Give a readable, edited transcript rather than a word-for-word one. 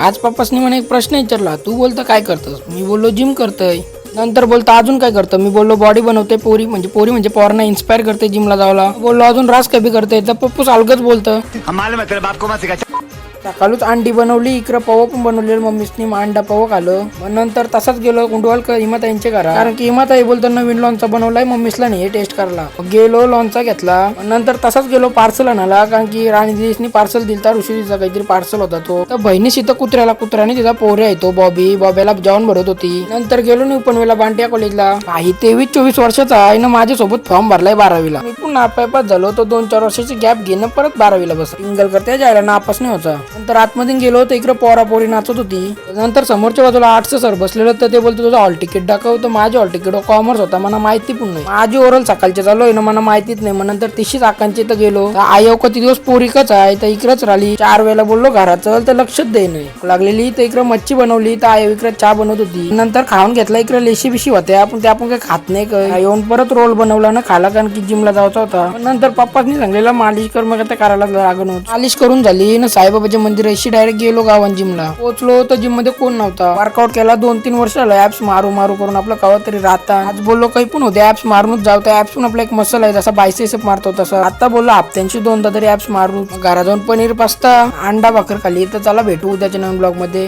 आज पप्पासनी मला एक प्रश्न विचारला, तू बोलतं काय करतस? मी बोललो जिम करतोय. नंतर बोलतो अजून काय करतं? मी बोललो बॉडी बनवते, पोरी म्हणजे पोरांना इन्स्पायर करते जिमला जायला. बोललो अजून रास कमी करते. तर पप्पूस अलगच बोलतं. सकाळूच अंडी बनवली, इकडं पव पण बनवलेलं मम्मीसनी. अंडा पव खालं. मग नंतर तसाच गेलो कुंडवालकर हिमाताईंचे घरा, कारण की हिमाताई बोलतो नवीन लोणचा बनवलाय मम्मीसला नाही टेस्ट करायला. गेलो लोणचा घेतला. नंतर तसाच गेलो पार्सल आणायला, कारण की राणी दिदीसनी पार्सल दिलता. ऋषीचा काहीतरी पार्सल होता तो. तर बहिणीस इथं कुत्र्याने तिचा पोरे आहे तो बॉबीला जेवण भरत होती. नंतर गेलो न्यू पनवेलला बांटिया कॉलेजला. काही 23-24 वर्षाचा आहे ना, माझ्यासोबत फॉर्म भरलाय 12वीला. मी पुन्हा नापास झालो. तो 2-4 वर्षाची गॅप घेणं परत 12वीला बस सिंगल करते जायला नापास नाही होता. नंतर आतमध्ये गेलो तर इकडे पोरी नाचत होती. नंतर समोरच्या बाजूला आर्ट्सचं सर बसलेलं, तर ते बोलतो तुझं हॉल तिकीट दाखव. तर माझे हॉल तिकीट कॉमर्स होता, मला माहिती पण नाही. माझी ओरल सकाळचे चालू आहे ना, मला माहितीच नाही. मग नंतर 30 आकांची तर गेलो. आई किती दिवस पोरिकच आहे तर इकडेच राहिली. 4 वेळेला बोललो घरात चल तर लक्षच दे नाही लागलेली. तर इकडे मच्छी बनवली, तर आई इकडे चहा बनवत होती. नंतर खाऊन घेतला. इकडे लेशी बिशी होत्या, पण ते आपण काही खात नाही. येऊन परत रोल बनवला ना खाला, कारण की जिमला जायचा होता. नंतर पप्पानी सांगलेला मालिश कर, मग आता करायला लागण. मालिश करून झाली ना, साईबाबाचे मंदिर अशी डायरेक्ट गेलो गावात जिमला. पोहोचलो तर जिम मध्ये कोण नव्हता. वर्कआउट केला 2-3 वर्ष झालं. ऍप्स मारू करून आपलं कवा तरी राहता. आज बोललो काही पण होते ऍप्स मारूनच जाऊ. त्या ऍप्स पण आपला एक मसल आहे, जसा बायसेप मारतो तसं. आता बोललो हप्त्यांशी 2दा तरी ऍप्स मारू. घरा जाऊन पनीर पास्ता अंडा भाकर खाली. तर चला भेटू उद्याच्या नवीन ब्लॉग मध्ये.